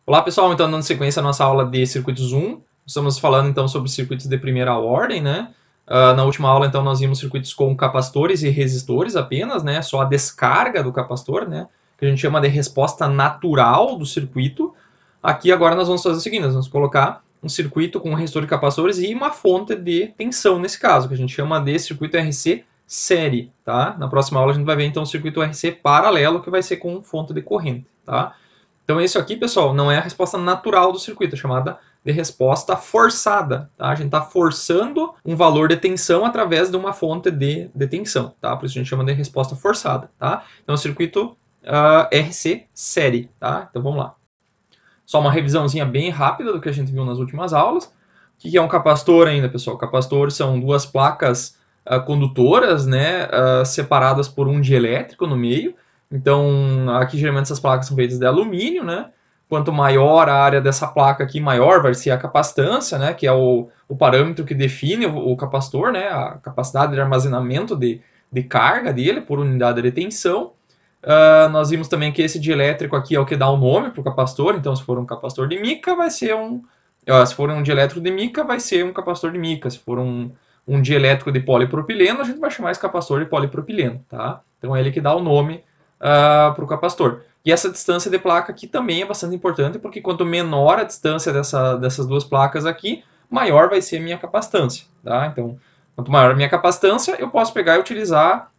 Olá pessoal, então dando sequência à nossa aula de circuitos 1, estamos falando então sobre circuitos de primeira ordem, né? Na última aula então nós vimos circuitos com capacitores e resistores apenas, né? Só a descarga do capacitor, né? Que a gente chama de resposta natural do circuito. Aqui agora nós vamos fazer o seguinte, nós vamos colocar um circuito com resistor e capacitores e uma fonte de tensão nesse caso, que a gente chama de circuito RC série, tá? Na próxima aula a gente vai ver então o circuito RC paralelo, que vai ser com fonte de corrente, tá? Então, isso aqui, pessoal, não é a resposta natural do circuito, é chamada de resposta forçada. Tá? A gente está forçando um valor de tensão através de uma fonte de tensão. Tá? Por isso a gente chama de resposta forçada. Tá? Então, o circuito RC série. Tá? Então, vamos lá. Só uma revisãozinha bem rápida do que a gente viu nas últimas aulas. O que é um capacitor ainda, pessoal? Capacitor são duas placas condutoras, né, separadas por um dielétrico no meio. Então, aqui geralmente essas placas são feitas de alumínio, né? Quanto maior a área dessa placa aqui, maior vai ser a capacitância, né? Que é o parâmetro que define o capacitor, né? A capacidade de armazenamento de carga dele por unidade de tensão. Nós vimos também que esse dielétrico aqui é o que dá o nome para o capacitor. Então, se for um capacitor de mica, vai ser se for um dielétrico de mica, vai ser um capacitor de mica. Se for um dielétrico de polipropileno, a gente vai chamar esse capacitor de polipropileno, tá? Então, é ele que dá o nome para o capacitor. E essa distância de placa aqui também é bastante importante, porque quanto menor a distância dessas duas placas aqui, maior vai ser a minha capacitância, tá? Então, quanto maior a minha capacitância, eu posso pegar e utilizar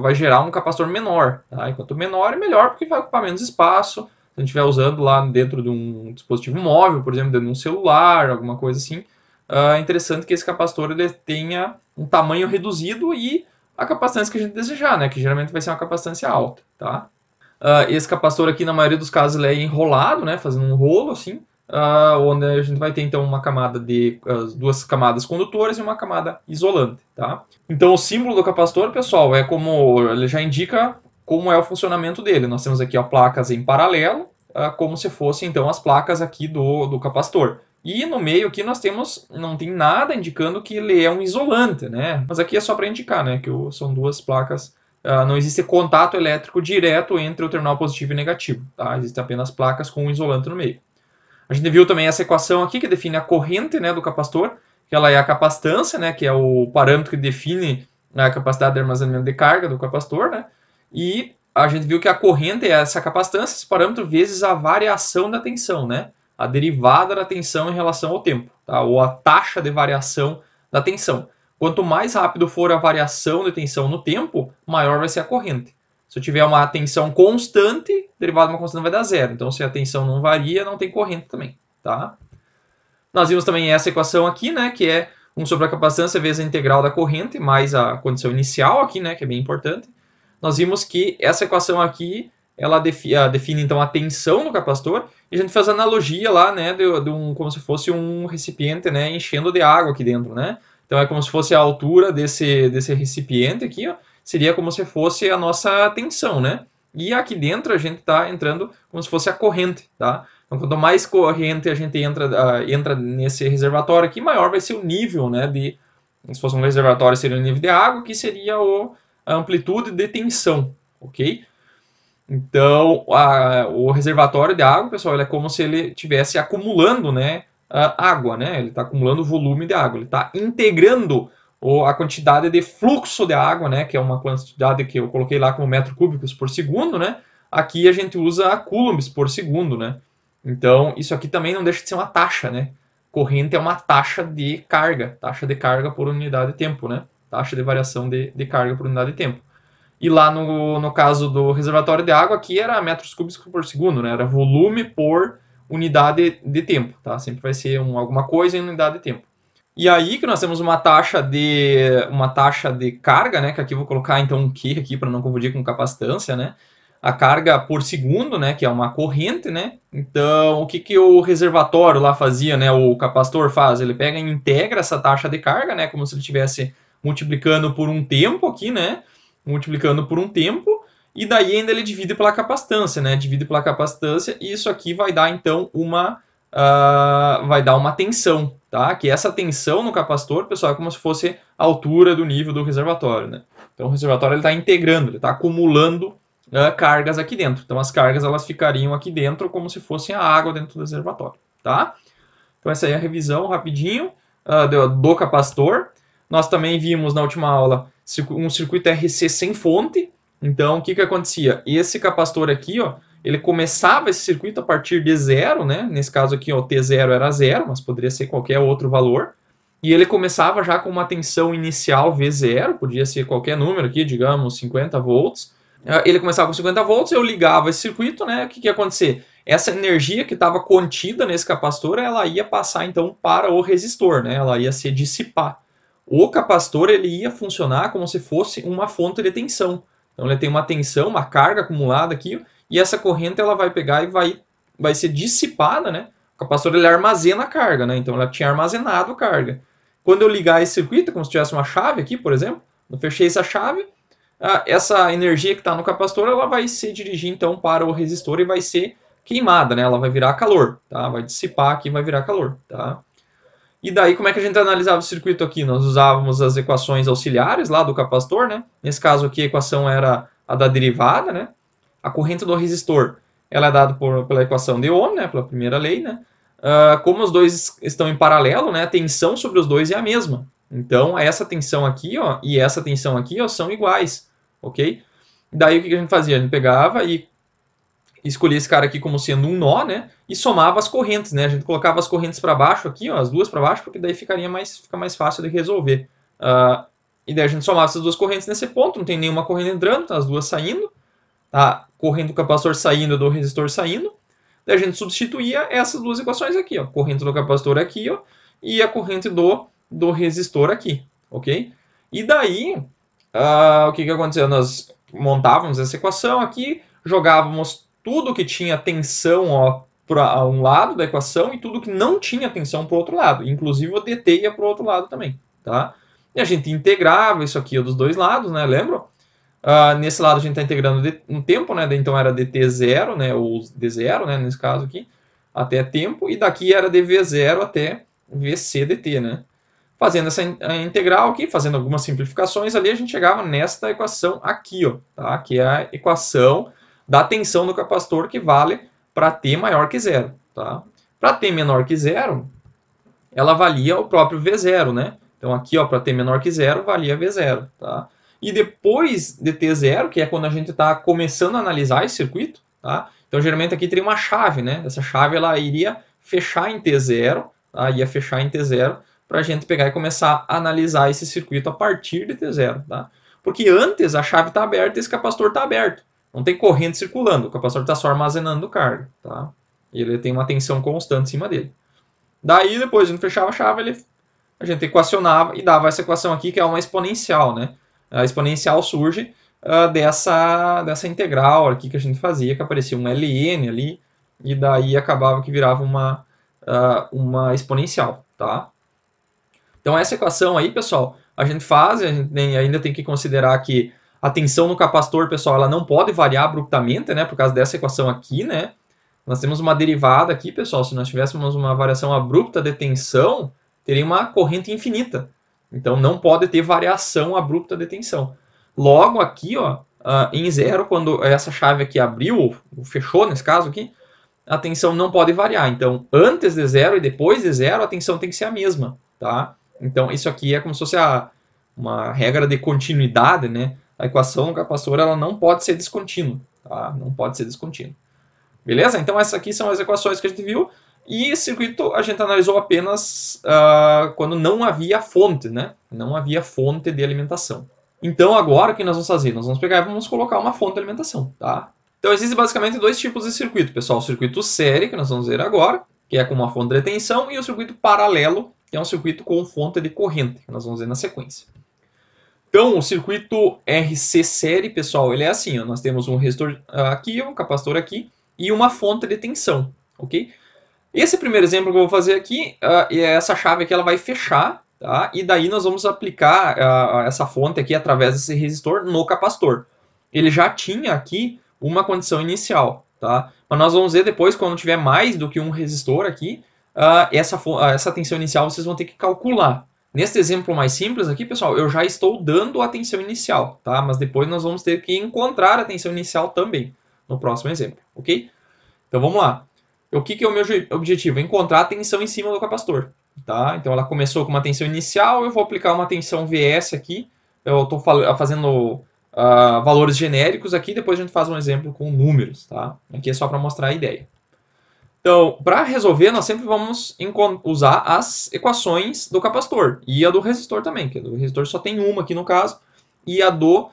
vai gerar um capacitor menor, tá? E quanto menor, é melhor, porque vai ocupar menos espaço. Se a gente estiver usando lá dentro de um dispositivo móvel, por exemplo, dentro de um celular, alguma coisa assim, é interessante que esse capacitor ele tenha um tamanho reduzido e a capacitância que a gente desejar, né? Que geralmente vai ser uma capacitância alta, tá? Esse capacitor aqui, na maioria dos casos, ele é enrolado, né? Fazendo um rolo, assim, onde a gente vai ter, então, uma camada duas camadas condutoras e uma camada isolante, tá? Então, o símbolo do capacitor, pessoal, é como ele já indica como é o funcionamento dele. Nós temos aqui, ó, placas em paralelo, como se fossem, então, as placas aqui do capacitor. E no meio aqui nós temos, não tem nada indicando que ele é um isolante, né? Mas aqui é só para indicar, né, que são duas placas, não existe contato elétrico direto entre o terminal positivo e negativo, tá? Existem apenas placas com um isolante no meio. A gente viu também essa equação aqui que define a corrente, né, do capacitor, que ela é a capacitância, né, que é o parâmetro que define a capacidade de armazenamento de carga do capacitor, né? E a gente viu que a corrente é essa capacitância, esse parâmetro, vezes a variação da tensão, né? A derivada da tensão em relação ao tempo, tá? Ou a taxa de variação da tensão. Quanto mais rápido for a variação de tensão no tempo, maior vai ser a corrente. Se eu tiver uma tensão constante, derivada de uma constante vai dar zero. Então, se a tensão não varia, não tem corrente também, tá? Nós vimos também essa equação aqui, né? Que é 1 sobre a capacitância vezes a integral da corrente, mais a condição inicial aqui, né? Que é bem importante. Nós vimos que essa equação aqui, ela define então a tensão do capacitor, e a gente faz analogia lá, né, como se fosse um recipiente, né, enchendo de água aqui dentro, né? Então é como se fosse a altura desse recipiente aqui, ó, seria como se fosse a nossa tensão, né? E aqui dentro a gente está entrando como se fosse a corrente, tá? Então quanto mais corrente a gente entra nesse reservatório aqui, maior vai ser o nível, né, se fosse um reservatório seria o nível de água, que seria a amplitude de tensão, ok? Então, o reservatório de água, pessoal, ele é como se ele estivesse acumulando, né, água, né? Ele está acumulando volume de água, ele está integrando a quantidade de fluxo de água, né, que é uma quantidade que eu coloquei lá como metros cúbicos por segundo, né? Aqui a gente usa coulombs por segundo, né? Então, isso aqui também não deixa de ser uma taxa, né? Corrente é uma taxa de carga por unidade de tempo, né? Taxa de variação de carga por unidade de tempo. E lá no caso do reservatório de água, aqui era metros cúbicos por segundo, né? Era volume por unidade de tempo, tá? Sempre vai ser alguma coisa em unidade de tempo. E aí que nós temos uma taxa de carga, né? Que aqui eu vou colocar então um Q aqui para não confundir com capacitância, né? A carga por segundo, né? Que é uma corrente, né? Então, o que o reservatório lá fazia, né? O capacitor faz? Ele pega e integra essa taxa de carga, né? Como se ele estivesse multiplicando por um tempo aqui, né? Multiplicando por um tempo, e daí ainda ele divide pela capacitância, né? Divide pela capacitância, e isso aqui vai dar então vai dar uma tensão, tá? Que essa tensão no capacitor, pessoal, é como se fosse a altura do nível do reservatório, né? Então o reservatório está integrando, ele está acumulando cargas aqui dentro. Então as cargas elas ficariam aqui dentro como se fossem a água dentro do reservatório, tá? Então essa aí é a revisão rapidinho do capacitor. Nós também vimos na última aula um circuito RC sem fonte. Então o que acontecia? Esse capacitor aqui, ó, ele começava esse circuito a partir de zero, né? Nesse caso aqui, ó, o T0 era zero, mas poderia ser qualquer outro valor. E ele começava já com uma tensão inicial V0, podia ser qualquer número aqui, digamos 50 volts. Ele começava com 50 volts, eu ligava esse circuito, né? O que ia acontecer? Essa energia que estava contida nesse capacitor, ela ia passar então para o resistor, né? Ela ia se dissipar. O capacitor ele ia funcionar como se fosse uma fonte de tensão. Então ele tem uma tensão, uma carga acumulada aqui, e essa corrente ela vai pegar e vai ser dissipada, né? O capacitor ele armazena a carga, né? Então ela tinha armazenado carga. Quando eu ligar esse circuito, como se tivesse uma chave aqui, por exemplo, eu fechei essa chave, essa energia que está no capacitor, ela vai se dirigir então para o resistor e vai ser queimada, né? Ela vai virar calor, tá? Vai dissipar aqui e vai virar calor, tá? E daí, como é que a gente analisava o circuito aqui? Nós usávamos as equações auxiliares lá do capacitor, né? Nesse caso aqui, a equação era a da derivada, né? A corrente do resistor, ela é dada pela equação de Ohm, né? Pela primeira lei, né? Como os dois estão em paralelo, né? A tensão sobre os dois é a mesma. Então, essa tensão aqui, ó, e essa tensão aqui, ó, são iguais, ok? Daí, o que a gente fazia? A gente pegava e escolhia esse cara aqui como sendo um nó, né? E somava as correntes, né? A gente colocava as correntes para baixo aqui, ó, as duas para baixo, porque daí fica mais fácil de resolver. E daí a gente somava essas duas correntes nesse ponto, não tem nenhuma corrente entrando, tá as duas saindo. A corrente do capacitor saindo, do resistor saindo. Daí a gente substituía essas duas equações aqui, ó. Corrente do capacitor aqui, ó. E a corrente do resistor aqui, ok? E daí, o que aconteceu? Nós montávamos essa equação aqui, jogávamos tudo que tinha tensão para um lado da equação e tudo que não tinha tensão para o outro lado. Inclusive o dt ia para o outro lado também, tá? E a gente integrava isso aqui dos dois lados, né? Lembra? Nesse lado a gente está integrando um tempo, né? Então era dt0, né? Ou d0, né? Nesse caso aqui, até tempo. E daqui era dv0 até vc dt, né? Fazendo essa integral aqui, fazendo algumas simplificações ali, a gente chegava nesta equação aqui, ó, tá? Que é a equação da tensão do capacitor que vale para T maior que zero, tá? Para T menor que zero, ela valia o próprio V0, né? Então aqui, ó, para T menor que zero, valia V0, tá? E depois de T0, que é quando a gente está começando a analisar esse circuito, tá? Então geralmente aqui teria uma chave, né? Essa chave ela iria fechar em T0, tá? Ia fechar em T0 para a gente pegar e começar a analisar esse circuito a partir de T0, tá? Porque antes a chave está aberta e esse capacitor está aberto. Não tem corrente circulando, o capacitor está só armazenando carga, tá? E ele tem uma tensão constante em cima dele. Daí, depois a gente fechava a chave, a gente equacionava e dava essa equação aqui, que é uma exponencial, né? A exponencial surge dessa integral aqui que a gente fazia, que aparecia um ln ali, e daí acabava que virava uma exponencial, tá? Então essa equação aí, pessoal, a gente faz, a gente ainda tem que considerar que a tensão no capacitor, pessoal, ela não pode variar abruptamente, né, por causa dessa equação aqui, né? Nós temos uma derivada aqui, pessoal, se nós tivéssemos uma variação abrupta de tensão, teria uma corrente infinita. Então não pode ter variação abrupta de tensão. Logo aqui, ó, em zero, quando essa chave aqui abriu, ou fechou nesse caso aqui, a tensão não pode variar. Então, antes de zero e depois de zero, a tensão tem que ser a mesma, tá? Então, isso aqui é como se fosse uma regra de continuidade, né? A equação do capacitor ela não pode ser descontínua, tá? Não pode ser descontínua. Beleza? Então, essas aqui são as equações que a gente viu. E esse circuito a gente analisou apenas quando não havia fonte, né? Não havia fonte de alimentação. Então, agora o que nós vamos fazer? Nós vamos pegar e vamos colocar uma fonte de alimentação, tá? Então, existem basicamente dois tipos de circuito, pessoal. O circuito série, que nós vamos ver agora, que é com uma fonte de tensão, e o circuito paralelo, que é um circuito com fonte de corrente, que nós vamos ver na sequência. Então, o circuito RC série, pessoal, ele é assim, ó, nós temos um resistor aqui, um capacitor aqui, e uma fonte de tensão, ok? Esse primeiro exemplo que eu vou fazer aqui, essa chave aqui ela vai fechar, tá? E daí nós vamos aplicar essa fonte aqui através desse resistor no capacitor. Ele já tinha aqui uma condição inicial, tá? Mas nós vamos ver depois, quando tiver mais do que um resistor aqui, essa tensão inicial vocês vão ter que calcular. Nesse exemplo mais simples aqui, pessoal, eu já estou dando a tensão inicial, tá? Mas depois nós vamos ter que encontrar a tensão inicial também, no próximo exemplo, ok? Então vamos lá. O que é o meu objetivo? Encontrar a tensão em cima do capacitor, tá? Então ela começou com uma tensão inicial, eu vou aplicar uma tensão VS aqui, eu estou fazendo valores genéricos aqui, depois a gente faz um exemplo com números, tá? Aqui é só para mostrar a ideia. Então, para resolver, nós sempre vamos usar as equações do capacitor e a do resistor também, que a do resistor só tem uma aqui no caso, e a do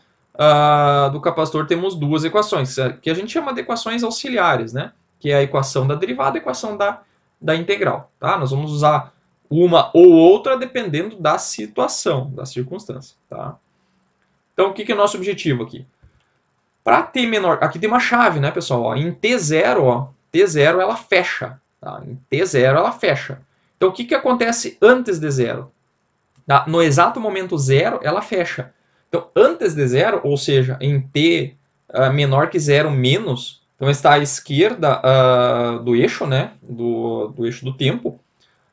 capacitor temos duas equações, que a gente chama de equações auxiliares, né? Que é a equação da derivada e a equação da integral, tá? Nós vamos usar uma ou outra dependendo da situação, da circunstância, tá? Então, o que é o nosso objetivo aqui? Para t menor, aqui tem uma chave, né, pessoal? Ó, em T0, ó, T0 ela fecha. Tá? Em T0 ela fecha. Então o que acontece antes de zero? Tá? No exato momento zero, ela fecha. Então antes de zero, ou seja, em T menor que zero menos, então está à esquerda do eixo, né? Do eixo do tempo.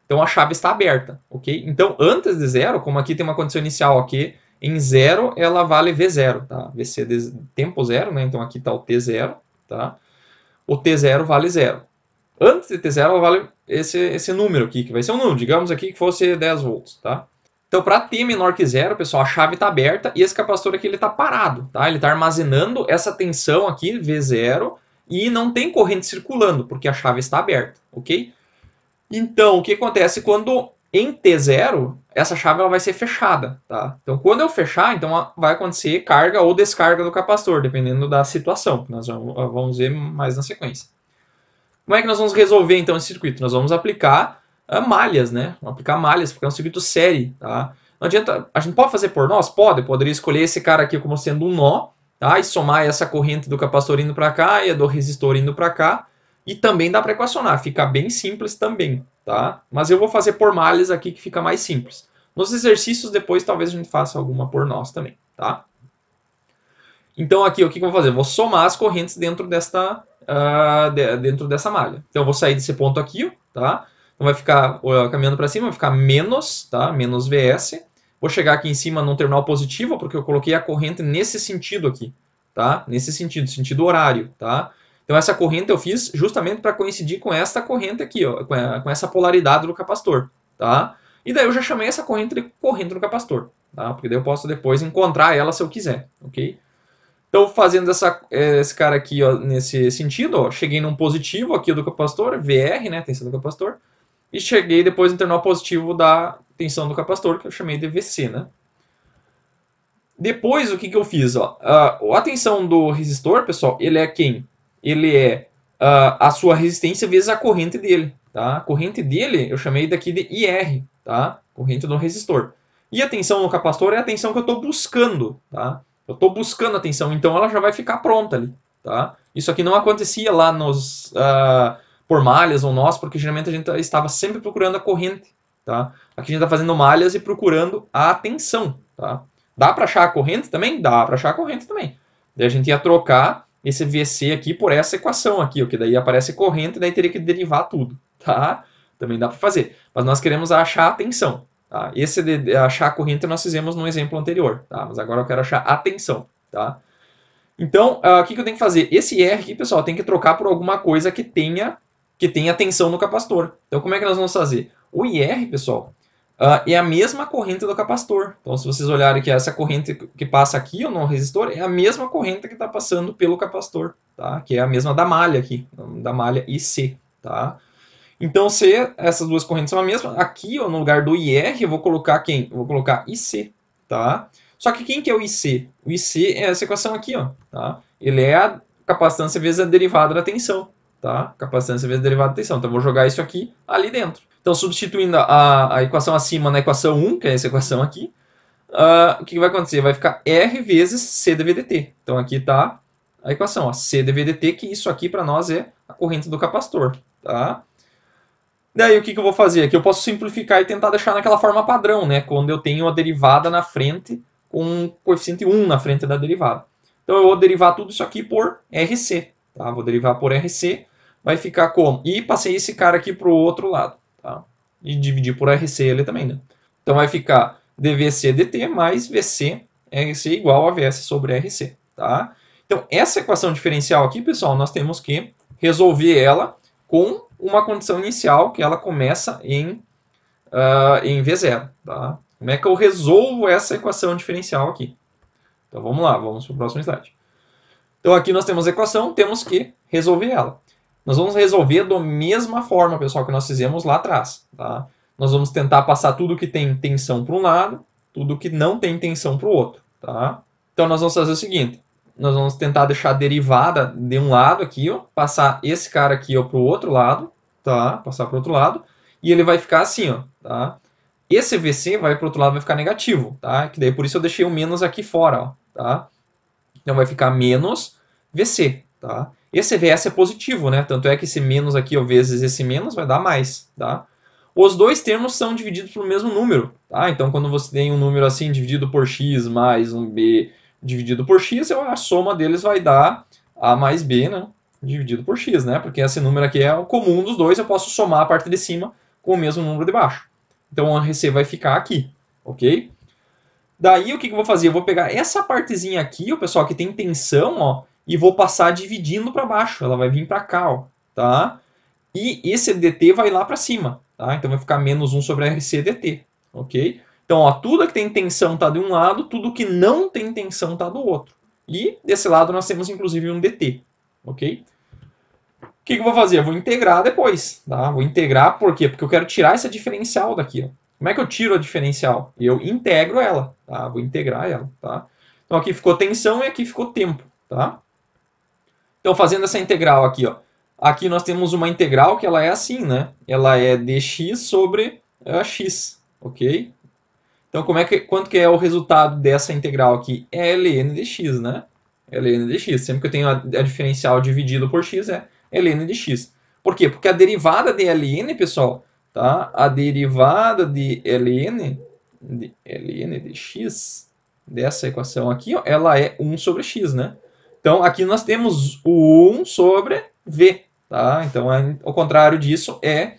Então a chave está aberta, ok? Então antes de zero, como aqui tem uma condição inicial aqui, em zero ela vale V0, tá? VC de tempo zero, né? Então aqui está o T0, tá? O T0 vale 0. Antes de T0, ela vale esse número aqui, que vai ser um número, digamos aqui que fosse 10 volts, tá? Então, para T menor que 0, pessoal, a chave está aberta e esse capacitor aqui está parado, tá? Ele está armazenando essa tensão aqui, V0, e não tem corrente circulando, porque a chave está aberta, ok? Então, o que acontece quando em T0, essa chave ela vai ser fechada, tá? Então, quando eu fechar, então vai acontecer carga ou descarga do capacitor, dependendo da situação, que nós vamos ver mais na sequência. Como é que nós vamos resolver, então, esse circuito? Nós vamos aplicar malhas, né? Vamos aplicar malhas, porque é um circuito série, tá? Não adianta, a gente pode fazer por nós? Pode, poderia escolher esse cara aqui como sendo um nó, tá? E somar essa corrente do capacitor indo para cá e a do resistor indo para cá. E também dá para equacionar, fica bem simples também, tá? Mas eu vou fazer por malhas aqui que fica mais simples. Nos exercícios depois talvez a gente faça alguma por nós também, tá? Então aqui o que eu vou fazer? Eu vou somar as correntes dentro dessa malha. Então eu vou sair desse ponto aqui, tá? Então vai ficar caminhando para cima, vai ficar menos, tá? Menos VS. Vou chegar aqui em cima num terminal positivo, porque eu coloquei a corrente nesse sentido aqui, tá? Nesse sentido, sentido horário, tá? Então essa corrente eu fiz justamente para coincidir com esta corrente aqui, ó, com essa polaridade do capacitor, tá? E daí eu já chamei essa corrente de corrente do capacitor, tá? Porque daí eu posso depois encontrar ela se eu quiser, ok? Então fazendo esse cara aqui, ó, nesse sentido, ó, cheguei num positivo aqui do capacitor, VR, né, tensão do capacitor, e cheguei depois no terminal positivo da tensão do capacitor, que eu chamei de VC, né? Depois, o que eu fiz? Ó? A tensão do resistor, pessoal, ele é quem? Ele é a sua resistência vezes a corrente dele. Tá? A corrente dele eu chamei daqui de IR, tá? Corrente do resistor. E a tensão no capacitor é a tensão que eu estou buscando. Tá? Eu estou buscando a tensão, então ela já vai ficar pronta ali. Tá? Isso aqui não acontecia lá nos por malhas ou nós, porque geralmente a gente estava sempre procurando a corrente. Tá? Aqui a gente está fazendo malhas e procurando a tensão. Tá? Dá para achar a corrente também? Dá para achar a corrente também. Daí a gente ia trocar esse VC aqui por essa equação aqui, que daí aparece corrente, daí teria que derivar tudo, tá? Também dá para fazer. Mas nós queremos achar a tensão, tá? Esse de achar a corrente nós fizemos no exemplo anterior, tá? Mas agora eu quero achar a tensão, tá? Então, o que eu tenho que fazer? Esse R aqui, pessoal, tem que trocar por alguma coisa que tenha tensão no capacitor. Então, como é que nós vamos fazer? O IR, pessoal, é a mesma corrente do capacitor. Então, se vocês olharem que essa corrente que passa aqui no resistor é a mesma corrente que está passando pelo capacitor, tá? Que é a mesma da malha aqui, da malha IC, tá? Então, se essas duas correntes são a mesma, aqui ó, no lugar do IR eu vou colocar quem? Eu vou colocar IC, tá? Só que quem que é o IC? O IC é essa equação aqui, ó, tá? Ele é a capacitância vezes a derivada da tensão, tá? Capacitância vezes a derivada da tensão. Então, eu vou jogar isso aqui ali dentro. Então, substituindo a equação acima na equação 1, que é essa equação aqui, o que vai acontecer? Vai ficar R vezes C dV dt. Então, aqui está a equação, ó, C dV dt, que isso aqui para nós é a corrente do capacitor. Tá? Daí, o que eu vou fazer? Aqui eu posso simplificar e tentar deixar naquela forma padrão, né? Quando eu tenho a derivada na frente com um coeficiente 1 na frente da derivada. Então, eu vou derivar tudo isso aqui por RC. Tá? Vou derivar por RC. Vai ficar como? E passei esse cara aqui para o outro lado. Tá? E dividir por RC ele também, né? Então vai ficar dVC dt mais VC RC igual a VS sobre RC, tá? Então essa equação diferencial aqui, pessoal, nós temos que resolver ela com uma condição inicial que ela começa em V0, tá? Como é que eu resolvo essa equação diferencial aqui? Então vamos lá, vamos para o próximo slide. Então aqui nós temos a equação, temos que resolver ela. Nós vamos resolver da mesma forma, pessoal, que nós fizemos lá atrás, tá? Nós vamos tentar passar tudo que tem tensão para um lado, tudo que não tem tensão para o outro, tá? Então nós vamos fazer o seguinte, nós vamos tentar deixar a derivada de um lado aqui, ó, passar esse cara aqui para o outro lado, tá? Passar para o outro lado, e ele vai ficar assim, ó, tá? Esse VC vai para o outro lado, vai ficar negativo, tá? Que daí por isso eu deixei o menos aqui fora, ó, tá? Então vai ficar menos VC, tá? Esse VS é positivo, né? Tanto é que esse menos aqui, ó, vezes esse menos, vai dar mais, tá? Os dois termos são divididos pelo mesmo número, tá? Então quando você tem um número assim dividido por x mais um b dividido por x, a soma deles vai dar a mais b, né? Dividido por x, né? Porque esse número aqui é o comum dos dois, eu posso somar a parte de cima com o mesmo número de baixo. Então o RC vai ficar aqui, ok? Daí o que eu vou fazer? Eu vou pegar essa partezinha aqui, o pessoal, que tem tensão, ó, e vou passar dividindo para baixo. Ela vai vir para cá, ó, tá? E esse dt vai lá para cima, tá? Então vai ficar menos 1 sobre RC dt, ok? Então, ó, tudo que tem tensão está de um lado, tudo que não tem tensão está do outro. E desse lado nós temos inclusive um dt, ok? O que eu vou fazer? Eu vou integrar depois, tá? Vou integrar por quê? Porque eu quero tirar essa diferencial daqui, ó. Como é que eu tiro a diferencial? Eu integro ela, tá? Vou integrar ela, tá? Então aqui ficou tensão e aqui ficou tempo, tá? Então fazendo essa integral aqui, ó. Aqui nós temos uma integral que ela é assim, né? Ela é dx sobre x, ok? Então quanto que é o resultado dessa integral aqui? É ln dx, né? Ln dx. Sempre que eu tenho a diferencial dividido por x é ln dx. Por quê? Porque a derivada de ln, pessoal, tá? A derivada de ln dx dessa equação aqui, ó, ela é 1 sobre x, né? Então aqui nós temos o 1 sobre v, tá? Então ao contrário disso é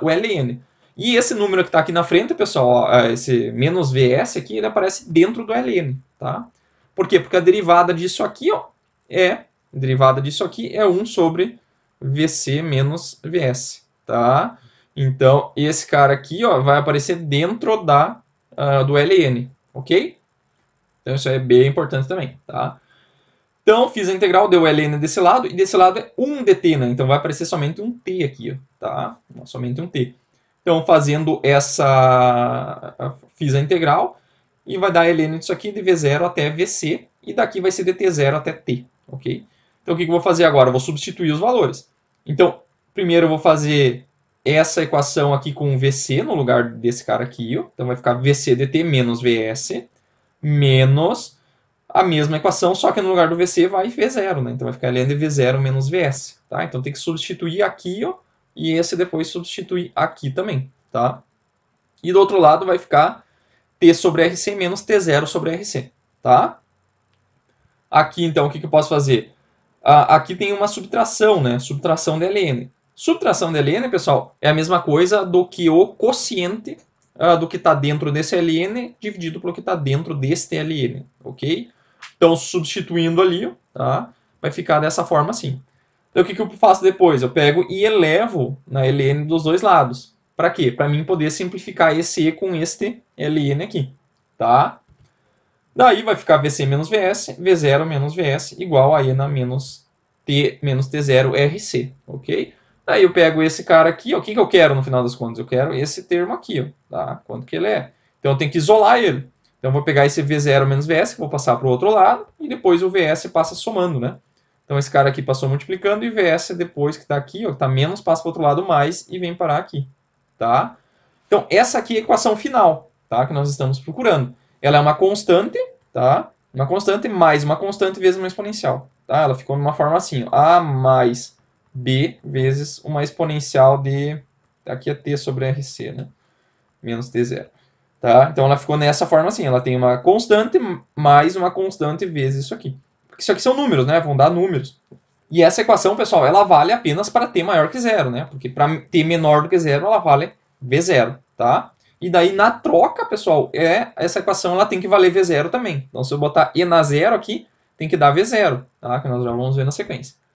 o ln. E esse número que está aqui na frente, pessoal, ó, esse menos vs aqui, ele aparece dentro do ln, tá? Por quê? Porque a derivada disso aqui, ó, é 1 sobre vc menos vs, tá? Então, esse cara aqui, ó, vai aparecer dentro do ln, ok? Então, isso é bem importante também, tá? Então, fiz a integral, deu ln desse lado, e desse lado é 1 dt, né? Então, vai aparecer somente um t aqui, ó, tá? Somente um t. Então, fazendo essa... Fiz a integral, e vai dar ln disso aqui de v0 até vc, e daqui vai ser dt0 até t, ok? Então, o que eu vou fazer agora? Eu vou substituir os valores. Então, primeiro eu vou fazer essa equação aqui com vc no lugar desse cara aqui, ó. Então, vai ficar vc dt menos vs, menos a mesma equação, só que no lugar do vc vai v0, né? Então, vai ficar ln de v0 menos vs, tá? Então, tem que substituir aqui, ó, e esse depois substituir aqui também, tá? E do outro lado vai ficar t sobre rc menos t0 sobre rc, tá? Aqui, então, o que eu posso fazer? Aqui tem uma subtração, né? Subtração de ln. Subtração de ln, pessoal, é a mesma coisa do que o quociente do que está dentro desse ln dividido pelo que está dentro deste ln, ok? Então, substituindo ali, tá? Vai ficar dessa forma assim. Então, o que eu faço depois? Eu pego e elevo na ln dos dois lados. Para quê? Para mim poder simplificar esse e com este ln aqui, tá? Daí vai ficar vc menos vs, v0 menos vs, igual a ena menos t0 rc, ok? Daí eu pego esse cara aqui, ó, o que eu quero no final das contas? Eu quero esse termo aqui, ó, tá? Quanto que ele é. Então eu tenho que isolar ele. Então eu vou pegar esse v0 menos vs, que vou passar para o outro lado, e depois o vs passa somando, né? Então esse cara aqui passou multiplicando, e vs depois que está aqui, ó, que está menos, passa para o outro lado mais, e vem parar aqui, tá? Então essa aqui é a equação final, tá? Que nós estamos procurando. Ela é uma constante, tá? Uma constante mais uma constante vezes uma exponencial, tá? Ela ficou de uma forma assim, ó, a mais b vezes uma exponencial de... Aqui é t sobre rc, né? Menos t0. Tá? Então ela ficou nessa forma assim, ela tem uma constante mais uma constante vezes isso aqui. Porque isso aqui são números, né? Vão dar números. E essa equação, pessoal, ela vale apenas para t maior que zero, né? Porque para t menor do que zero, ela vale v0, tá? E daí, na troca, pessoal, essa equação ela tem que valer V0 também. Então, se eu botar E na zero aqui, tem que dar V0, tá? Que nós já vamos ver na sequência.